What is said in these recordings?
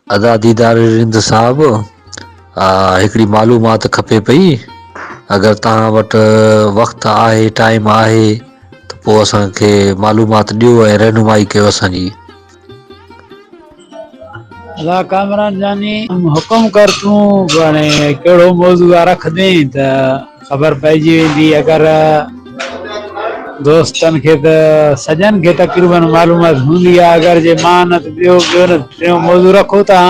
अदा दीदार रिंद साहब, हिकिड़ी मालूमात खपे पई। अगर तव्हां वटि वक़्तु आहे, टाइम आहे त पोइ असांखे मालूमात ॾियो ऐं रहनुमाई कयो असांजी। अला कामरान जानी, हुकुम कर तूं हाणे कहिड़ो मौज़ू रखदे त ख़बर पइजी वेंदी। अगरि दोस्तनि खे त सॼनि खे तक़रीबन मालूमात हूंदी आहे। अगरि जे मां न त ॿियो न टियों मौज़ू रखो था,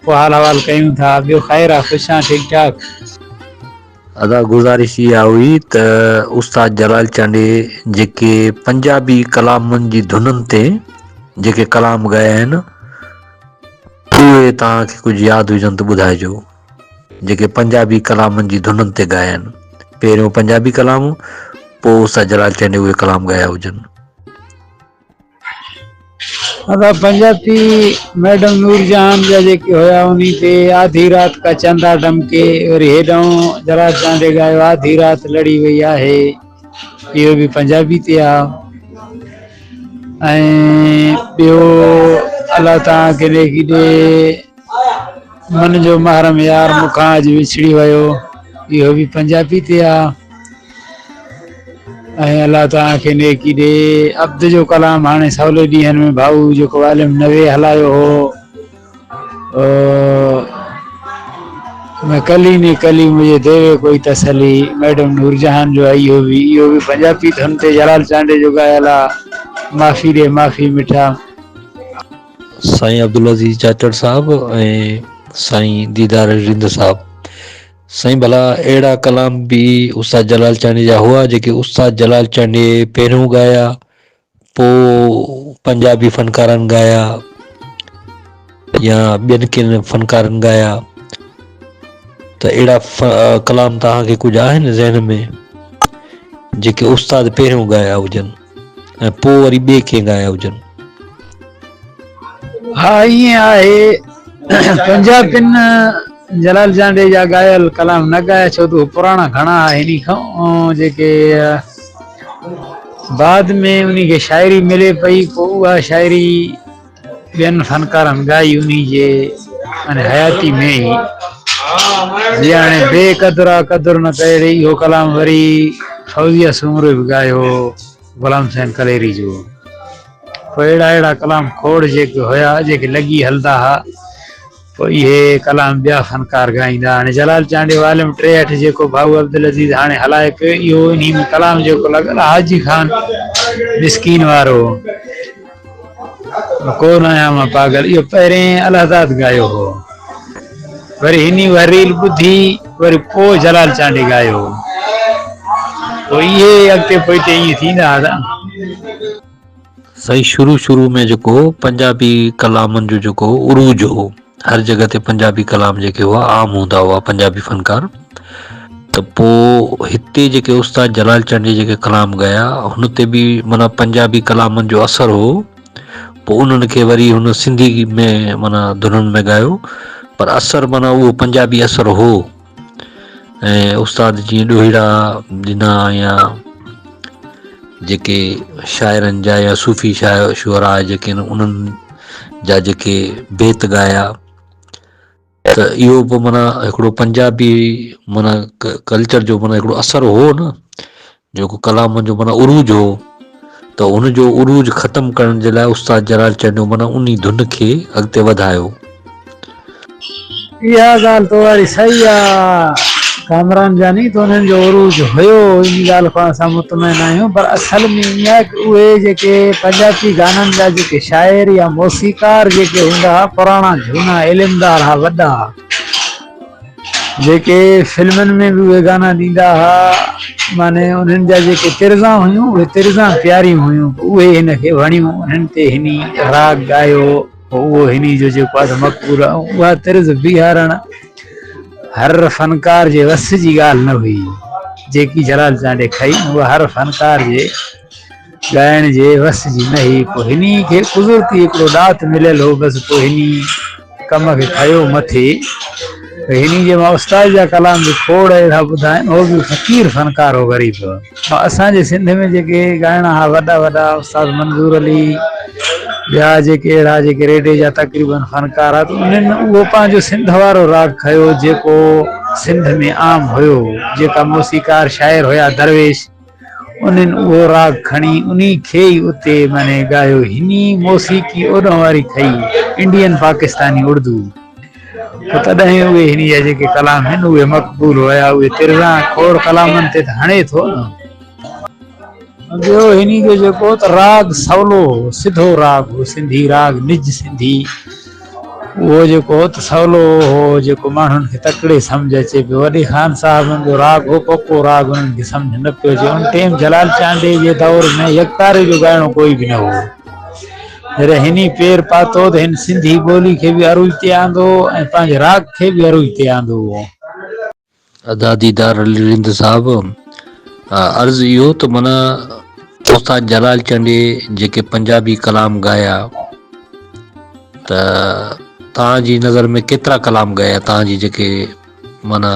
पोइ हाल अहिवाल कयूं था। ॿियो ख़ैरु आहे, ख़ुशि आहे, ठीकु ठाक? अदा गुज़ारिश इहा हुई त उस्ताद जलाल चांडे जेके पंजाबी कलामनि जी धुननि ते जेके कलाम ॻाया आहिनि, उहे तव्हांखे कुझु यादि हुजनि त ॿुधाइजो। जेके पंजाबी कलामनि जी धुननि ते ॻाया आहिनि, पहिरियों पंजाबी कलाम, पोइ उस्ताद जलाल चांडे उहे कलाम ॻाया हुजनि। अदा पंजाबी मैडम नूरजहान जा जेके हुया, उन ते आधी रात का चंदा डमके, वरी हेॾां जलाल चांडे ॻायो आधी रात लड़ी वई आहे, इहो बि पंजाबी ते आहे। ऐं ॿियो अलाह तव्हांखे ॾे मन जो महरम यार मूंखां अॼु विछड़ी वियो, इहो बि पंजाबी ते आहे। ऐं अलाह तव्हांखे नेकी ॾे अब्द जो कलाम हाणे सवले ॾींहंनि में भाऊ जेको आलिम नवे हलायो हो, मैं कली ने कली मुझे देवे कोई तसली, मैडम नूरजहान जो आहे। इहो बि पंजाबी धुन ते जलाल चांडे जो ॻायल आहे। माफ़ी ॾे माफ़ी मिठा। साईं अब्दुल अज़ीज़ जाचड़ साहब ऐं साईं दीदार रिंद साहब, साईं भला अहिड़ा कलाम बि उस्ताद जलाल चांडे जा हुआ जेके उस्ताद जलाल चांडे पहिरियों ॻाया, पोइ पंजाबी फ़नकारनि ॻाया, या ॿियनि किन फ़नकारनि ॻाया? त अहिड़ा कलाम तव्हांखे कुझु आहिनि ज़हन में जेके उस्ताद पहिरियों ॻाया हुजनि ऐं पोइ वरी ॿिए खे ॻाया हुजनि? हा, ईअं आहे। पंजाबियुनि जलाल चांडे जा ॻायल कलाम न ॻाया, छो त उहे पुराणा घणा हिन खां जेके बाद में उन खे शाइरी मिले पई, पोइ उहा शाइरी ॿियनि फ़नकारनि ॻाई उन जे हयाती में ई। जीअं हाणे बेक़दुर आहे क़दुरु न कहिड़ी, इहो कलाम वरी फौजिया सूमरो बि ॻायो, ग़ुलाम हुसैन कलेरी जो। पोइ अहिड़ा कलाम खोड़ जेके हुया, जेके लॻी हलंदा हुआ, पोइ इहे कलाम ॿिया फ़नकार ॻाईंदा। हाणे जलाल चांडे वालिम 63 जेको भाऊ अब्दुल अज़ीज़ हाणे हलाए पियो, इहो इन में कलाम जेको लॻल आहे हाजी ख़ान मिसकीन वारो, कोन आहियां मां पागल, इहो पहिरें अलहदाद ॻायो हो। वरी हिन रील ॿुधी वरी पोइ जलाल चांडे ॻायो, पोइ इहे अॻिते पोइते ईअं थींदा हुआ। साईं शुरू में जेको पंजाबी कलामनि जो जेको उरूज हो, हर जॻह ते पंजाबी कलाम जेके हुआ आम हूंदा हुआ, पंजाबी फ़नकार। त पोइ हिते जेके उस्ताद जलाल चांडे जेके कलाम ॻाया, हुन ते बि माना पंजाबी कलामनि जो असरु हो। पोइ उन्हनि खे वरी हुन सिंधी में माना धुननि में ॻायो, पर असरु माना उहो पंजाबी असरु हो। ऐं उस्ताद जीअं ॾोहिड़ा ॾिना, या जेके शाइरनि जा या सूफ़ी शुअरा जेके उन्हनि जा जेके बेत ॻाया, त इहो बि माना हिकिड़ो पंजाबी माना कल्चर जो माना हिकिड़ो असरु हो न, जेको कलाम जो माना उरूज हो। त हुनजो उरूज ख़तमु करण जे लाइ उस्ताद जलाल चांडे माना उन धुन खे अॻिते वधायो। इहा ॻाल्हि तो वरी सही आहे कामरान जानी, त उन्हनि जो उरूज हुयो, इन ॻाल्हि खां असां मुतमइन आहियूं। पर असल में ईअं आहे की उहे जेके पंजाबी गाननि जा जेके शाइर या मौसीक़ार जेके हूंदा हुआ, पुराणा झूना इल्मदार हुआ, वॾा जेके फिल्मनि में बि उहे गाना ॾींदा हुआ, माने उन्हनि जा जेके तिर्ज़ा हुयूं, उहे तिर्ज़ा प्यारियूं हुयूं, उहे हिन खे वणियूं, उन्हनि ते हिन राग ॻायो। पोइ उहो हिन जो जेको आहे मक़बूल आहे, उहा तिर्ज़ बीहारणु हर फ़नकार जे वस जी ॻाल्हि न हुई। जेकी जलाल चांडे खई, उहा हर फ़नकार जे ॻाइण जे वस जी न हुई। पोइ हिन खे कुदरती हिकिड़ो ॾात मिलियल हो, बसि पोइ हिन कम खे खयो मथे। हिन जे मां उस्ताद जा कलाम बि खोड़ अहिड़ा ॿुधा आहिनि, उहो बि फ़क़ीर फ़नकार हो, ग़रीब। असांजे सिंध में जेके ॻाइणा हुआ वॾा वॾा, उस्ताद मंज़ूर अली, ॿिया जेके अहिड़ा जेके रेडियो जा तक़रीबन फनकार आहे त उन्हनि उहो पंहिंजो सिंध वारो राग खयो जेको सिंध में आम हुयो, जेका मौसीकार शाइर हुया दरवेश, उन्हनि उहो राग खणी उन खे ई उते माने ॻायो। हिनी मौसीकी ओॾो वारी खई इंडियन पाकिस्तानी उर्दू, त तॾहिं उहे हिन जा जेके कलाम आहिनि उहे मक़बूल हुया। उहे तिरज़ा खोड़ कलामनि ते त हणे थो न। ॿियो हिन जो जेको त राग सवलो सिधो राग हो, सिंधी राग निज सिंधी, उहो जेको त सवलो हो, जेको माण्हुनि खे तकिड़े सम्झ अचे पियो। वॾे ख़ान साहिबनि जो राग हो, पको राग उन्हनि खे सम्झ न पियो अचे। उन टाइम जलाल चांडे जे दौर में यकतारे जो ॻाइणो कोई बि न हो। जॾहिं हिन पेर पातो त हिन सिंधी ॿोली खे बि अरूज ते आंदो ऐं पंहिंजे राग खे बि अरूज ते आंदो हो। अदा दीदार अली रिंद साहब, अर्ज़ु इहो त माना उस्ताद जलाल चंडे जेके पंजाबी कलाम ॻाया, त तव्हांजी नज़र में केतिरा कलाम ॻाया तव्हांजी जेके माना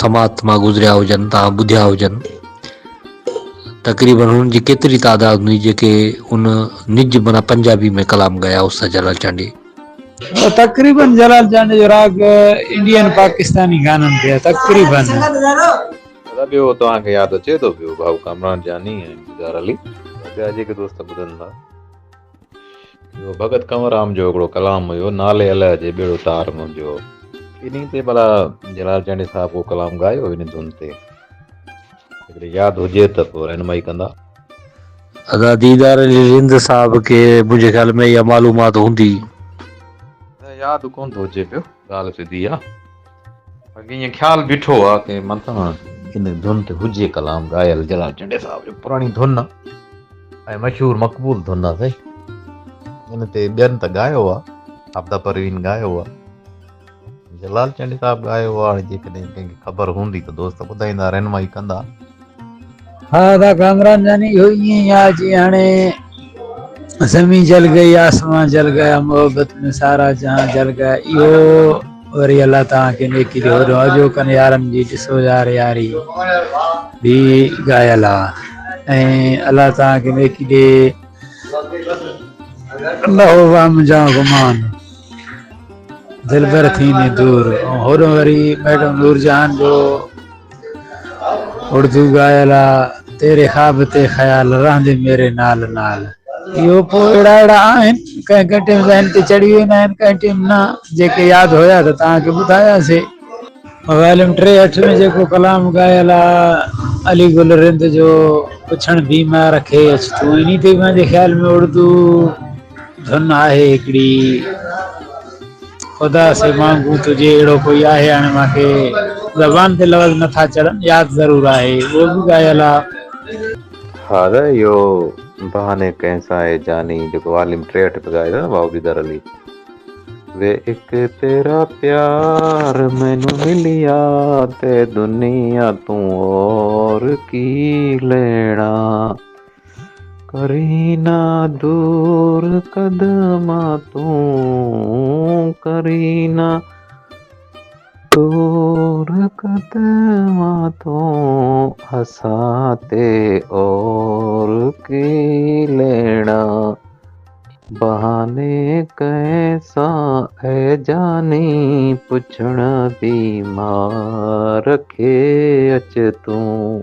समात मां गुज़रिया हुजनि, तव्हां ॿुधिया हुजनि, तक़रीबन हुननि जी केतिरी तादाद हुई जेके उन निज माना पंजाबी में कलाम ॻाया उस्ताद जलाल चांडे? तक़रीबन जलाल चांडे जो राग इंडियन पाकिस्तानी गाननि ते तक़रीबन। दादा ॿियो तव्हांखे यादि अचे थो पियो भाऊ कामरान जानी ऐं दीदार अली, ॿिया जेके दोस्त ॿुधनि था, इहो भगत कंवरराम जो हिकिड़ो कलाम हुयो, नाले अलाह जे ॿेड़ो तार मुंहिंजो, इन ते भला जलाल चांडे साहिब उहो कलाम ॻायो इन धुन ते? हिकिड़ी यादि हुजे त पोइ रहनुमाई कंदा। अदा दीदार अली रिंद साहब खे मुंहिंजे ख़्याल में इहा मालूमात हूंदी। यादि कोन थो अचे पियो, ॻाल्हि सिधी आहे। बाक़ी ईअं ख़्यालु बीठो आहे की मथां इन धुन ते हुजे कलाम ॻायल जलाल चांडे साहिब जो, पुराणी धुन ऐं मशहूरु मक़बूल धुन आहे साईं। इन ते ॿियनि त ॻायो आहे, आबदा परवीन ॻायो आहे, जलाल चांडे साहिब ॻायो आहे। हाणे जेकॾहिं कंहिंखे ख़बर हूंदी त दोस्त ॿुधाईंदा, रहनुमाई कंदा। हा दा कामरान जानी, इहो ईअं ई आहे जीअं हाणे ज़मीं जल गई आसमां जल गया मोहब्बत में सारा जहां जल गया, इहो वरी अलाह तव्हांखे नेकी ॾियो। अजो कनि यारनि जी ॾिसो यार यारी बि ॻायल आहे, ऐं अलाह तव्हांखे नेकी ॾे। अल्लाह मुंहिंजा गुमान दिलबर थीने दूर, ऐं होॾो वरी मैडम नूरजहान जो उर्दू ॻायल आहे, तेरे ख़्वाब ते ख़्याल रहंदे मेरे नाल नाल। इहो पोइ अहिड़ा अहिड़ा आहिनि, कंहिं कंहिं टाइम ज़हन ते चढ़ी वेंदा आहिनि, कंहिं टाइम न। जेके यादि हुया त तव्हांखे ॿुधायासीं। वॉल्यूम 83 में जेको कलाम ॻायल आहे अली गुल रिंद जो, पुछण बीमार खे अच तूं, इन ते मुंहिंजे ख़्याल में उर्दू धुन आहे हिकिड़ी, ख़ुदा से मांगू तुझे, अहिड़ो कोई आहे, हाणे मूंखे ज़बान ते लफ़्ज़ नथा चढ़नि, यादि ज़रूरु आहे, उहो बि ॻायल आहे। हा त इहो बहाने कैसा है जानी जेको वॉल्यूम 63 पे ॻायो न भाऊ दीदार अली, वे एक तेरा प्यार मैनू मिलिया ते दुनिया तू और की लेना, करीना दूर कदमा तू, करीना दूर कदमा तू, हसाते और की लेना, बहाने कैसा है जानी पुछण बीमार खे अच तूं।